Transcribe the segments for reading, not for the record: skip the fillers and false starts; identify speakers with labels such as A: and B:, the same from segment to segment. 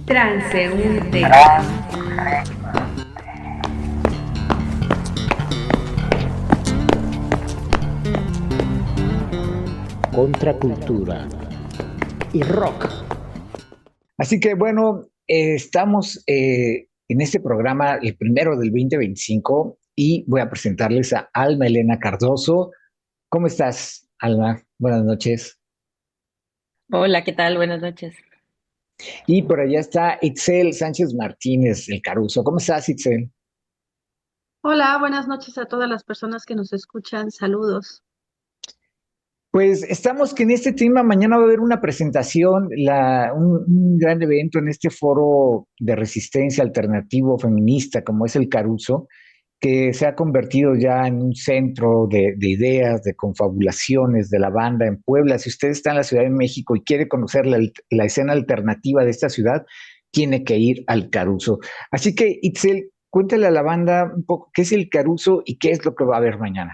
A: Transeúnte.
B: Contracultura y rock. Así que bueno, estamos en este programa, el primero del 2025, y voy a presentarles a Alma Elena Cardoso. ¿Cómo estás, Alma? Buenas noches.
C: Hola, ¿qué tal? Buenas noches.
B: Y por allá está Itzel Sánchez Martínez, el Caruso. ¿Cómo estás, Itzel?
D: Hola, buenas noches a todas las personas que nos escuchan. Saludos.
B: Pues estamos que en este tema mañana va a haber una presentación, un gran evento en este foro de resistencia alternativo feminista como es el Caruso, que se ha convertido ya en un centro de ideas, de confabulaciones de la banda en Puebla. Si usted está en la Ciudad de México y quiere conocer la escena alternativa de esta ciudad, tiene que ir al Caruso. Así que, Itzel, cuéntale a la banda un poco qué es el Caruso y qué es lo que va a haber mañana.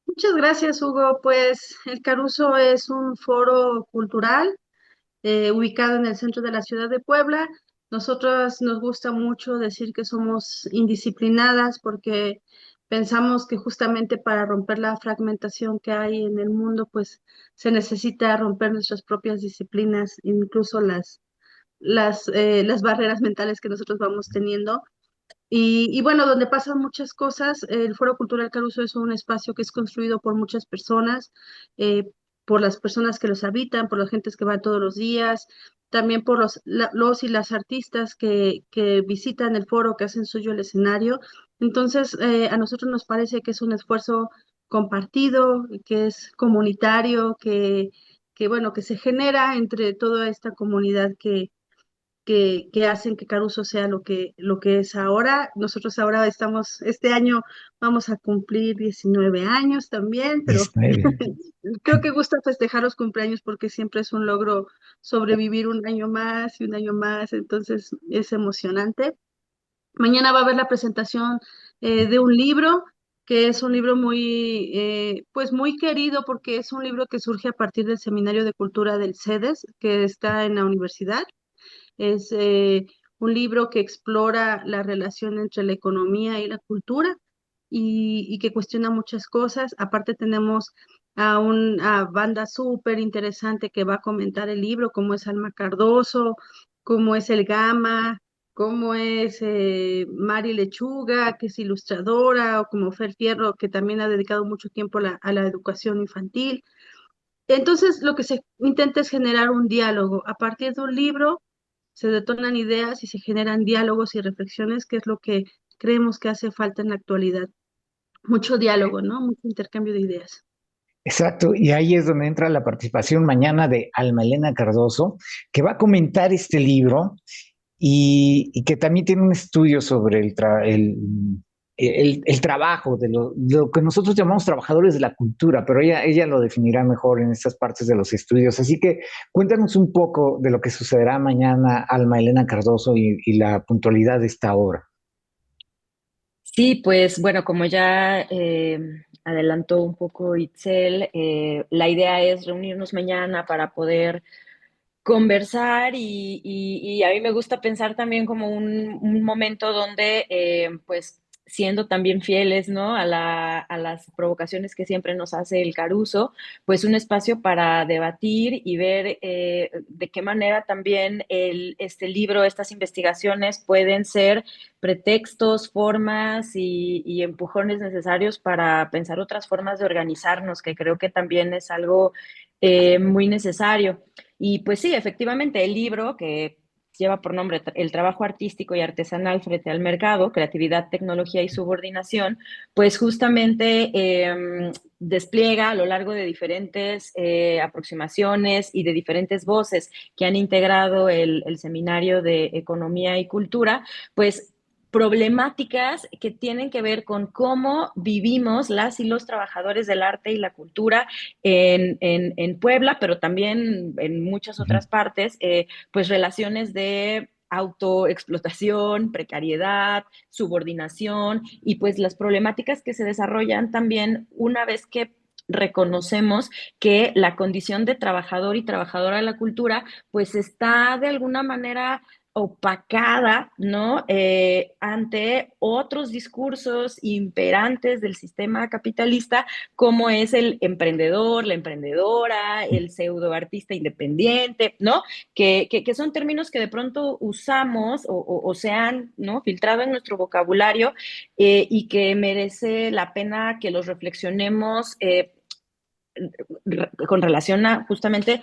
D: Muchas gracias, Hugo. Pues el Caruso es un foro cultural ubicado en el centro de la ciudad de Puebla. Nosotras nos gusta mucho decir que somos indisciplinadas porque pensamos que justamente para romper la fragmentación que hay en el mundo, pues se necesita romper nuestras propias disciplinas, incluso las barreras mentales que nosotros vamos teniendo. Y bueno, donde pasan muchas cosas, el Foro Cultural Caruso es un espacio que es construido por muchas personas, eh, por las personas que los habitan, por las gentes que van todos los días, también por los y las artistas que visitan el foro, que hacen suyo el escenario. Entonces, a nosotros nos parece que es un esfuerzo compartido, que es comunitario, que bueno, que se genera entre toda esta comunidad que hacen que Caruso sea lo que es ahora. Nosotros ahora estamos, este año vamos a cumplir 19 años también, pero
B: 19.
D: creo que gusta festejar los cumpleaños porque siempre es un logro sobrevivir un año más y un año más, entonces es emocionante. Mañana va a haber la presentación de un libro que es un libro muy, pues muy querido porque es un libro que surge a partir del Seminario de Cultura del CEDES, que está en la universidad. Es un libro que explora la relación entre la economía y la cultura y que cuestiona muchas cosas. Aparte tenemos a una banda súper interesante que va a comentar el libro, como es Alma Cardoso, como es El Gama, como es Mari Lechuga, que es ilustradora, o como Fer Fierro, que también ha dedicado mucho tiempo a la educación infantil. Entonces, lo que se intenta es generar un diálogo. A partir de un libro se detonan ideas y se generan diálogos y reflexiones, que es lo que creemos que hace falta en la actualidad. Mucho diálogo, ¿no? Mucho intercambio de ideas.
B: Exacto, y ahí es donde entra la participación mañana de Alma Elena Cardoso, que va a comentar este libro y que también tiene un estudio sobre el trabajo de lo que nosotros llamamos trabajadores de la cultura, pero ella lo definirá mejor en estas partes de los estudios. Así que cuéntanos un poco de lo que sucederá mañana, Alma Elena Cardoso, y la puntualidad de esta obra.
C: Sí, pues bueno, como ya adelantó un poco Itzel, la idea es reunirnos mañana para poder conversar y a mí me gusta pensar también como un momento donde, pues, siendo también fieles, ¿no? A las provocaciones que siempre nos hace el Caruso, pues un espacio para debatir y ver de qué manera también este libro, estas investigaciones pueden ser pretextos, formas y empujones necesarios para pensar otras formas de organizarnos, que creo que también es algo muy necesario. Y pues sí, efectivamente, el libro que lleva por nombre El trabajo artístico y artesanal frente al mercado, creatividad, tecnología y subordinación, pues justamente despliega a lo largo de diferentes aproximaciones y de diferentes voces que han integrado el Seminario de Economía y Cultura, pues problemáticas que tienen que ver con cómo vivimos las y los trabajadores del arte y la cultura en Puebla, pero también en muchas
B: Ujú.
C: otras partes, pues relaciones de autoexplotación, precariedad, subordinación y pues las problemáticas que se desarrollan también una vez que reconocemos que la condición de trabajador y trabajadora de la cultura, pues está de alguna manera opacada, ¿no? Ante otros discursos imperantes del sistema capitalista, como es el emprendedor, la emprendedora, el pseudoartista independiente, ¿no? Que son términos que de pronto usamos o se han, ¿no?, filtrado en nuestro vocabulario, y que merece la pena que los reflexionemos con relación a justamente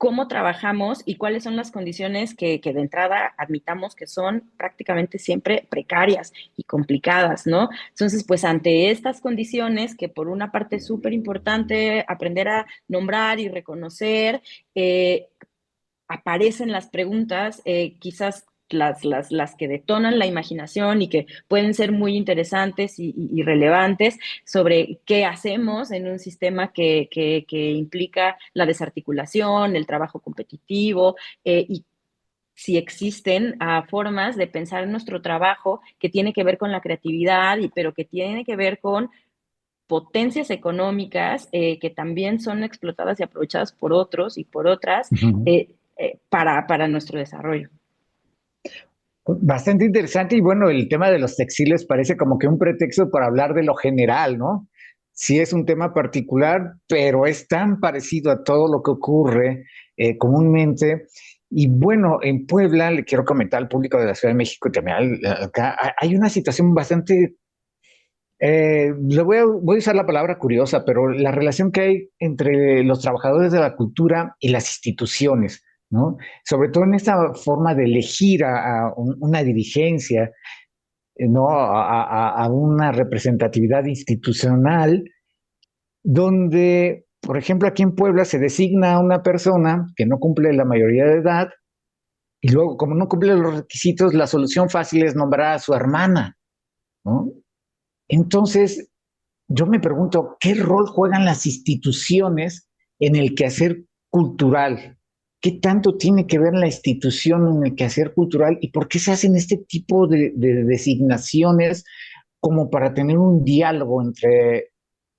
C: cómo trabajamos y cuáles son las condiciones que de entrada admitamos que son prácticamente siempre precarias y complicadas, ¿no? Entonces, pues ante estas condiciones, que por una parte es súper importante aprender a nombrar y reconocer, aparecen las preguntas, quizás las que detonan la imaginación y que pueden ser muy interesantes y relevantes sobre qué hacemos en un sistema que implica la desarticulación, el trabajo competitivo, y si existen formas de pensar en nuestro trabajo que tiene que ver con la creatividad, pero que tiene que ver con potencias económicas que también son explotadas y aprovechadas por otros y por otras,
B: Ujú.
C: para nuestro desarrollo.
B: Bastante interesante y bueno, el tema de los textiles parece como que un pretexto para hablar de lo general, ¿no? Sí es un tema particular, pero es tan parecido a todo lo que ocurre comúnmente. Y bueno, en Puebla, le quiero comentar al público de la Ciudad de México y también acá, hay una situación bastante, voy a usar la palabra curiosa, pero la relación que hay entre los trabajadores de la cultura y las instituciones, ¿no? Sobre todo en esta forma de elegir a una dirigencia, ¿no? A una representatividad institucional, donde, por ejemplo, aquí en Puebla se designa a una persona que no cumple la mayoría de edad y luego, como no cumple los requisitos, la solución fácil es nombrar a su hermana, ¿no? Entonces, yo me pregunto, ¿qué rol juegan las instituciones en el quehacer cultural? ¿Qué tanto tiene que ver la institución en el quehacer cultural y por qué se hacen este tipo de designaciones como para tener un diálogo entre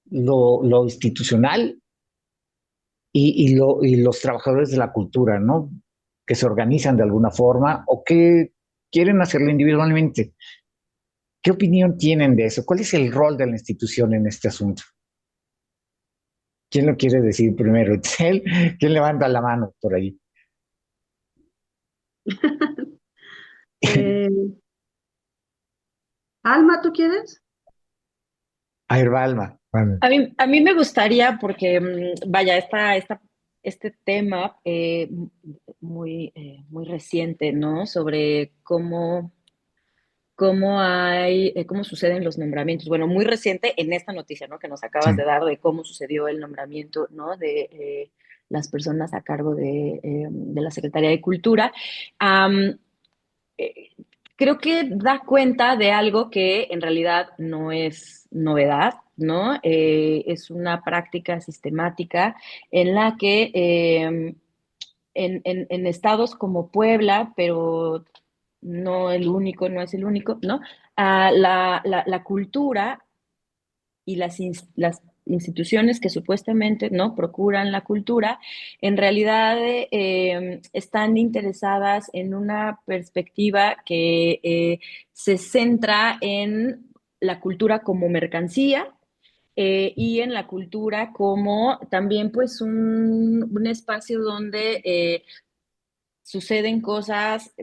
B: lo institucional y los trabajadores de la cultura, ¿no? Que se organizan de alguna forma o que quieren hacerlo individualmente? ¿Qué opinión tienen de eso? ¿Cuál es el rol de la institución en este asunto? ¿Quién lo quiere decir primero? ¿Itzel? ¿Quién levanta la mano por ahí?
D: Eh, Alma, ¿tú quieres?
B: A ver, va, Alma. Vale.
C: A mí me gustaría, porque, vaya, este tema muy reciente, ¿no? Sobre cómo suceden los nombramientos. Bueno, muy reciente en esta noticia, ¿no?, que nos acabas
B: Sí.
C: de dar de cómo sucedió el nombramiento, ¿no?, de las personas a cargo de la Secretaría de Cultura. Um, eh, Creo que da cuenta de algo que en realidad no es novedad, ¿no? Es una práctica sistemática en la que en estados como Puebla, pero no el único, no es el único, ¿no? La cultura y las instituciones que supuestamente no procuran la cultura, en realidad están interesadas en una perspectiva que se centra en la cultura como mercancía, y en la cultura como también pues un espacio donde suceden cosas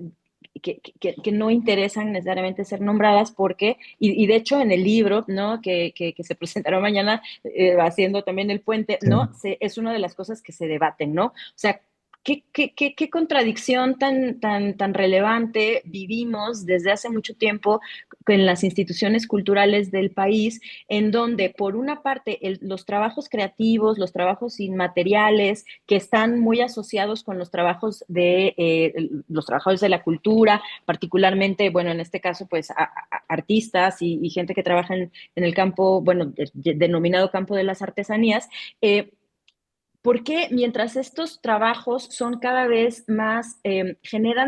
C: que no interesan necesariamente ser nombradas porque, y de hecho en el libro, ¿no?, que se presentará mañana, haciendo también el puente,
B: Sí.
C: ¿no?, es una de las cosas que se debaten, ¿no? O sea, qué contradicción tan relevante vivimos desde hace mucho tiempo en las instituciones culturales del país, en donde por una parte los trabajos creativos, los trabajos inmateriales, que están muy asociados con los trabajos de los trabajadores de la cultura, particularmente, bueno, en este caso, pues artistas y gente que trabaja en el campo, bueno, denominado campo de las artesanías, porque mientras estos trabajos son cada vez más,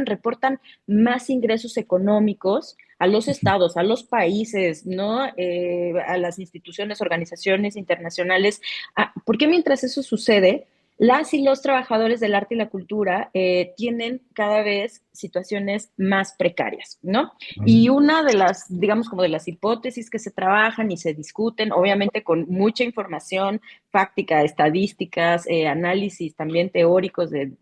C: reportan más ingresos económicos a los estados, a los países, ¿no? A las instituciones, organizaciones internacionales. Porque mientras eso sucede, las y los trabajadores del arte y la cultura tienen cada vez situaciones más precarias, ¿no? Y una de las, digamos, como de las hipótesis que se trabajan y se discuten, obviamente con mucha información fáctica, estadísticas, análisis también teóricos de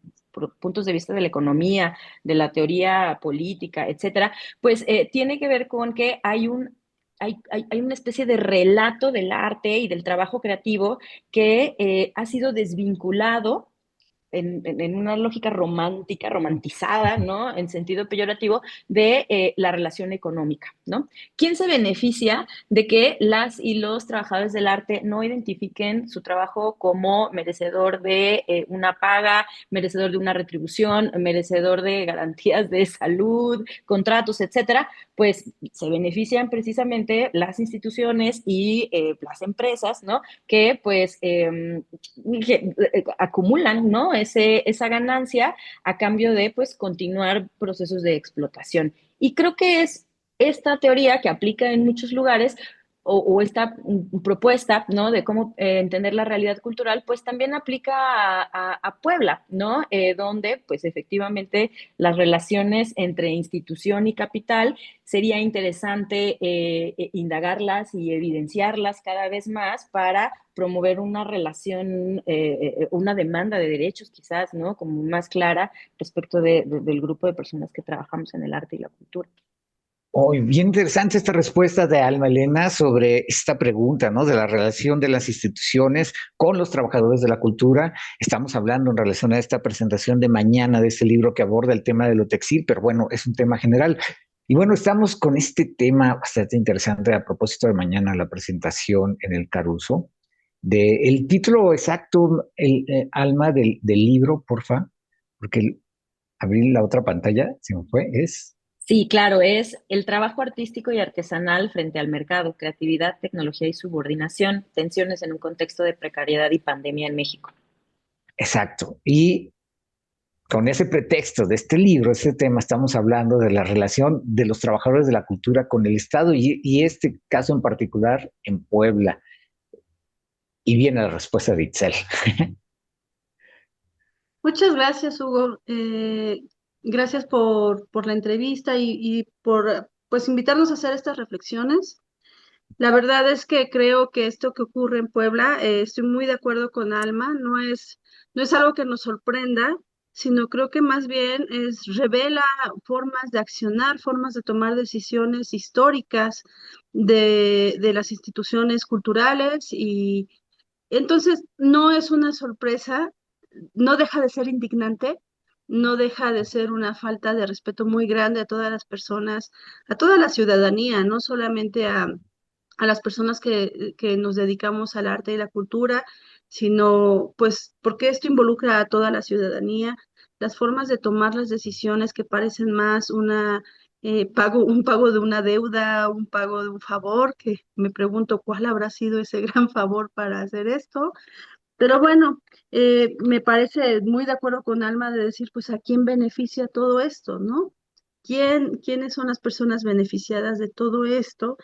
C: puntos de vista de la economía, de la teoría política, etcétera, pues tiene que ver con que hay una especie de relato del arte y del trabajo creativo que ha sido desvinculado en una lógica romántica, romantizada, ¿no? En sentido peyorativo, de la relación económica, ¿no? ¿Quién se beneficia de que las y los trabajadores del arte no identifiquen su trabajo como merecedor de una paga, merecedor de una retribución, merecedor de garantías de salud, contratos, etcétera? Pues se benefician precisamente las instituciones y las empresas, ¿no? Que pues acumulan, ¿no? Esa ganancia a cambio de, pues, continuar procesos de explotación. Y creo que es esta teoría que aplica en muchos lugares o esta propuesta, ¿no? De cómo entender la realidad cultural, pues también aplica a Puebla, ¿no? Donde, pues efectivamente, las relaciones entre institución y capital sería interesante indagarlas y evidenciarlas cada vez más para promover una relación, una demanda de derechos quizás, ¿no? Como más clara respecto del grupo de personas que trabajamos en el arte y la cultura.
B: Oh, bien interesante esta respuesta de Alma Elena sobre esta pregunta, ¿no? De la relación de las instituciones con los trabajadores de la cultura. Estamos hablando en relación a esta presentación de mañana de este libro que aborda el tema de lo textil, pero bueno, es un tema general. Y bueno, estamos con este tema bastante interesante a propósito de mañana, la presentación en el Caruso. El título exacto, Alma, del libro, porfa, porque abrí la otra pantalla, se me fue, es...
C: Sí, claro, es el trabajo artístico y artesanal frente al mercado, creatividad, tecnología y subordinación, tensiones en un contexto de precariedad y pandemia en México.
B: Exacto. Y con ese pretexto de este libro, este tema, estamos hablando de la relación de los trabajadores de la cultura con el Estado y este caso en particular en Puebla. Y viene la respuesta de Itzel.
D: Muchas gracias, Hugo. Gracias por la entrevista y por pues invitarnos a hacer estas reflexiones. La verdad es que creo que esto que ocurre en Puebla, estoy muy de acuerdo con Alma, no es algo que nos sorprenda, sino creo que más bien revela formas de accionar, formas de tomar decisiones históricas de las instituciones culturales y entonces no es una sorpresa, no deja de ser indignante, no deja de ser una falta de respeto muy grande a todas las personas, a toda la ciudadanía, no solamente a las personas que nos dedicamos al arte y la cultura, sino pues porque esto involucra a toda la ciudadanía, las formas de tomar las decisiones que parecen más un pago de una deuda, un pago de un favor, que me pregunto cuál habrá sido ese gran favor para hacer esto. Pero bueno, me parece muy de acuerdo con Alma de decir, pues, ¿a quién beneficia todo esto, no? ¿Quiénes son las personas beneficiadas de todo esto?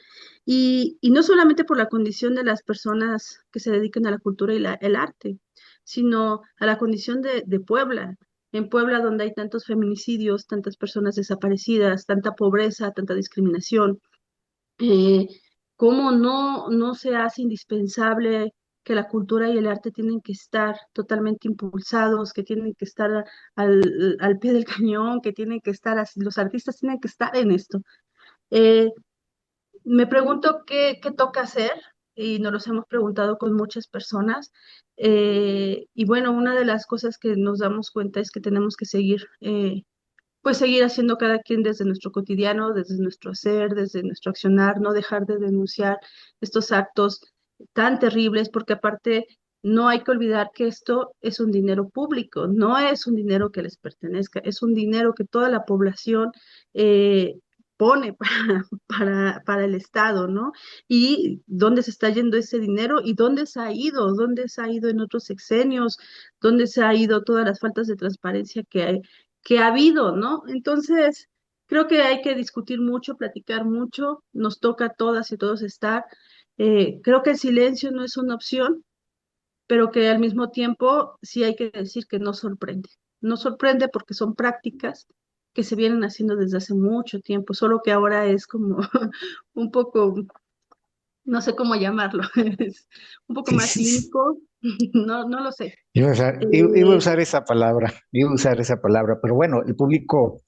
D: Y no solamente por la condición de las personas que se dedican a la cultura y el arte, sino a la condición de Puebla. En Puebla, donde hay tantos feminicidios, tantas personas desaparecidas, tanta pobreza, tanta discriminación, eh, cómo no se hace indispensable que la cultura y el arte tienen que estar totalmente impulsados, que tienen que estar al pie del cañón, que tienen que estar así, los artistas tienen que estar en esto. Eh, Me pregunto qué toca hacer y nos los hemos preguntado con muchas personas. Y bueno, una de las cosas que nos damos cuenta es que tenemos que seguir pues seguir haciendo cada quien desde nuestro cotidiano, desde nuestro hacer, desde nuestro accionar, no dejar de denunciar estos actos tan terribles, porque aparte no hay que olvidar que esto es un dinero público, no es un dinero que les pertenezca, es un dinero que toda la población pone para el Estado, ¿no? Y dónde se está yendo ese dinero y dónde se ha ido en otros sexenios, dónde se ha ido todas las faltas de transparencia que ha habido, ¿no? Entonces, Creo que hay que discutir mucho, platicar mucho, nos toca a todas y todos estar. Creo que el silencio no es una opción, pero que al mismo tiempo sí hay que decir que no sorprende. No sorprende porque son prácticas que se vienen haciendo desde hace mucho tiempo, solo que ahora es como un poco, no sé cómo llamarlo, es un poco
B: Sí,
D: más
B: sí, sí.
D: cínico, no, no lo sé.
B: Iba a
D: Eh,
B: usar esa palabra, iba a usar esa palabra, pero bueno, el público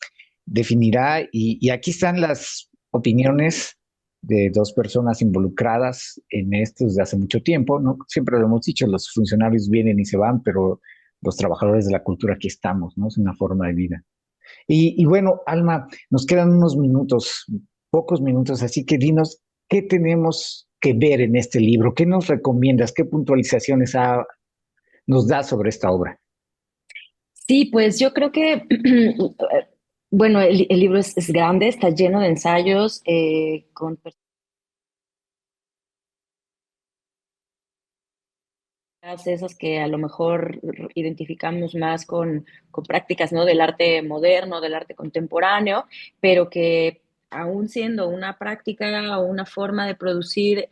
B: definirá y aquí están las opiniones de dos personas involucradas en esto desde hace mucho tiempo, ¿no? Siempre lo hemos dicho, los funcionarios vienen y se van, pero los trabajadores de la cultura aquí estamos, ¿no? Es una forma de vida. Y bueno, Alma, nos quedan unos minutos, pocos minutos, así que dinos, ¿qué tenemos que ver en este libro? ¿Qué nos recomiendas? ¿Qué puntualizaciones nos da sobre esta obra?
C: Sí, pues yo creo que, bueno, el libro es grande, está lleno de ensayos con esas que a lo mejor identificamos más con prácticas, ¿no? Del arte moderno, del arte contemporáneo, pero que aún siendo una práctica o una forma de producir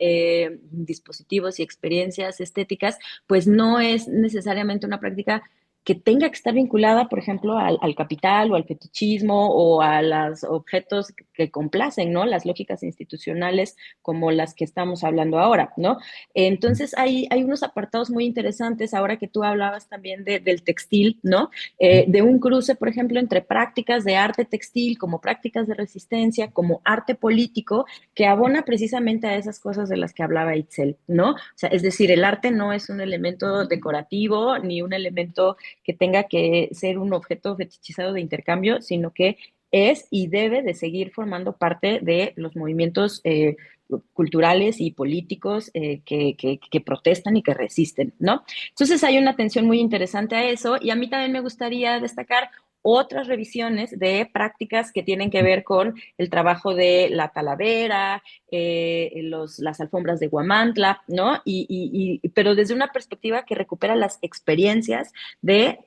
C: dispositivos y experiencias estéticas, pues no es necesariamente una práctica que tenga que estar vinculada, por ejemplo, al capital o al fetichismo o a los objetos que complacen, ¿no? Las lógicas institucionales como las que estamos hablando ahora, ¿no? Entonces, hay unos apartados muy interesantes, ahora que tú hablabas también del textil, ¿no? De un cruce, por ejemplo, entre prácticas de arte textil, como prácticas de resistencia, como arte político, que abona precisamente a esas cosas de las que hablaba Itzel, ¿no? O sea, es decir, el arte no es un elemento decorativo ni un elemento que tenga que ser un objeto fetichizado de intercambio, sino que es y debe de seguir formando parte de los movimientos culturales y políticos que protestan y que resisten, ¿no? Entonces hay una atención muy interesante a eso y a mí también me gustaría destacar otras revisiones de prácticas que tienen que ver con el trabajo de la talavera, las alfombras de Guamantla, ¿no? Pero desde una perspectiva que recupera las experiencias de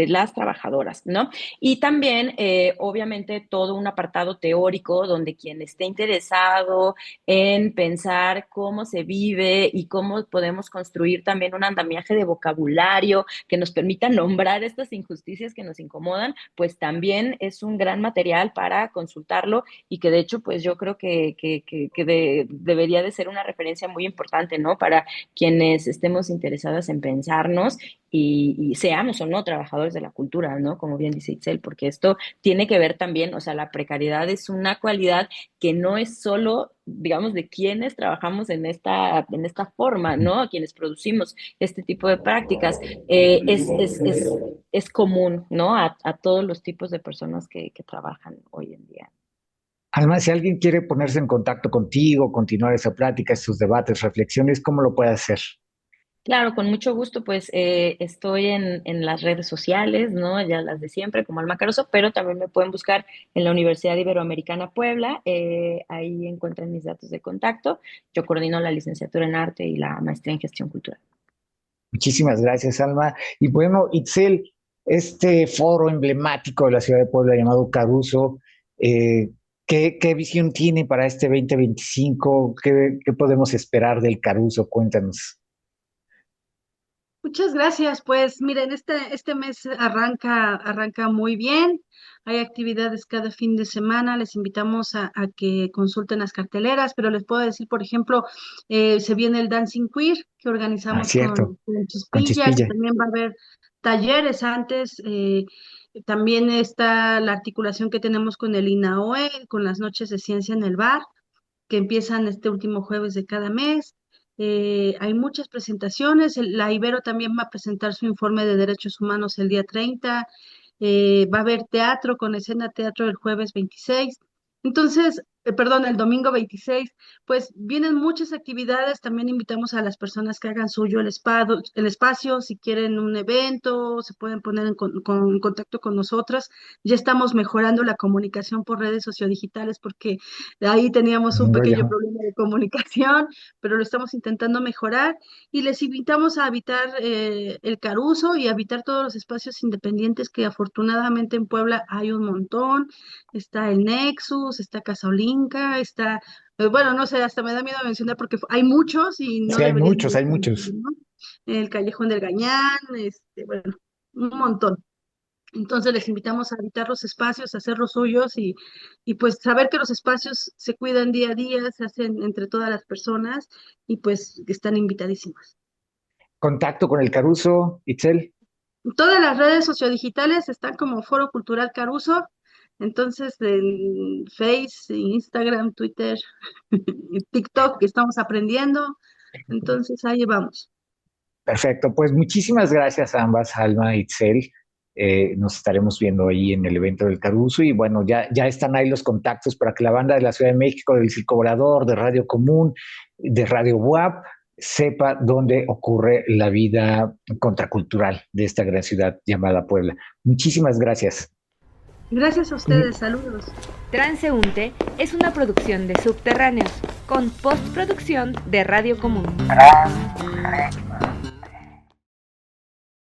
C: las trabajadoras, ¿no? Y también, obviamente, todo un apartado teórico donde quien esté interesado en pensar cómo se vive y cómo podemos construir también un andamiaje de vocabulario que nos permita nombrar estas injusticias que nos incomodan, pues también es un gran material para consultarlo y que de hecho, pues yo creo que debería de ser una referencia muy importante, ¿no? Para quienes estemos interesadas en pensarnos y seamos o no trabajadores de la cultura, ¿no? Como bien dice Itzel, porque esto tiene que ver también, o sea, la precariedad es una cualidad que no es solo, digamos, de quienes trabajamos en esta forma, ¿no? Quienes producimos este tipo de prácticas, es común, ¿no? A todos los tipos de personas que trabajan hoy en día.
B: Alma, si alguien quiere ponerse en contacto contigo, continuar esa plática, estos debates, reflexiones, ¿cómo lo puede hacer?
C: Claro, con mucho gusto, pues estoy en las redes sociales, ¿no? Ya las de siempre, como Alma Caruso, pero también me pueden buscar en la Universidad Iberoamericana Puebla, ahí encuentran mis datos de contacto. Yo coordino la licenciatura en arte y la maestría en gestión cultural.
B: Muchísimas gracias, Alma. Y bueno, Itzel, este foro emblemático de la ciudad de Puebla llamado Caruso, eh, ¿qué visión tiene para este 2025? ¿Qué podemos esperar del Caruso? Cuéntanos.
D: Muchas gracias. Pues miren, este mes arranca muy bien. Hay actividades cada fin de semana. Les invitamos a que consulten las carteleras, pero les puedo decir, por ejemplo, se viene el Dancing Queer que
B: Ah,
D: organizamos
B: cierto,
D: con
B: con
D: Chispilla, que
B: Chispilla.
D: también va a haber talleres antes. También está la articulación que tenemos con el INAOE, con las noches de ciencia en el bar que empiezan este último jueves de cada mes. Hay muchas presentaciones. La Ibero también va a presentar su informe de derechos humanos el día 30. Va a haber teatro con escena teatro el jueves 26. Entonces, perdón, el domingo 26, pues vienen muchas actividades, también invitamos a las personas que hagan suyo el espacio, si quieren un evento, se pueden poner en contacto con nosotras. Ya estamos mejorando la comunicación por redes sociodigitales porque ahí teníamos un pequeño
B: Ya.
D: problema de comunicación, pero lo estamos intentando mejorar y les invitamos a habitar el Caruso y a habitar todos los espacios independientes que afortunadamente en Puebla hay un montón. Está el Nexus, está Casa Olinka, está, bueno, no sé, hasta me da miedo mencionar porque hay muchos y no
B: Sí,
D: deberían de
B: hay
D: mencionar,
B: muchos.
D: ¿no? El Callejón del Gañán, bueno, un montón. Entonces les invitamos a habitar los espacios, a hacer los suyos y pues saber que los espacios se cuidan día a día, se hacen entre todas las personas y pues están invitadísimas.
B: Contacto con el Caruso, Itzel.
D: Todas las redes sociodigitales están como Foro Cultural Caruso, entonces en Face, Instagram, Twitter, TikTok, que estamos aprendiendo, entonces ahí vamos.
B: Perfecto, pues muchísimas gracias a ambas, Alma y Itzel. Nos estaremos viendo ahí en el evento del Caruso y bueno, ya están ahí los contactos para que la banda de la Ciudad de México, del Circo Volador, de Radio Común, de Radio WAP, sepa dónde ocurre la vida contracultural de esta gran ciudad llamada Puebla. Muchísimas gracias.
D: Gracias a ustedes, saludos.
A: Transeúnte es una producción de Subterráneos, con postproducción de Radio Común.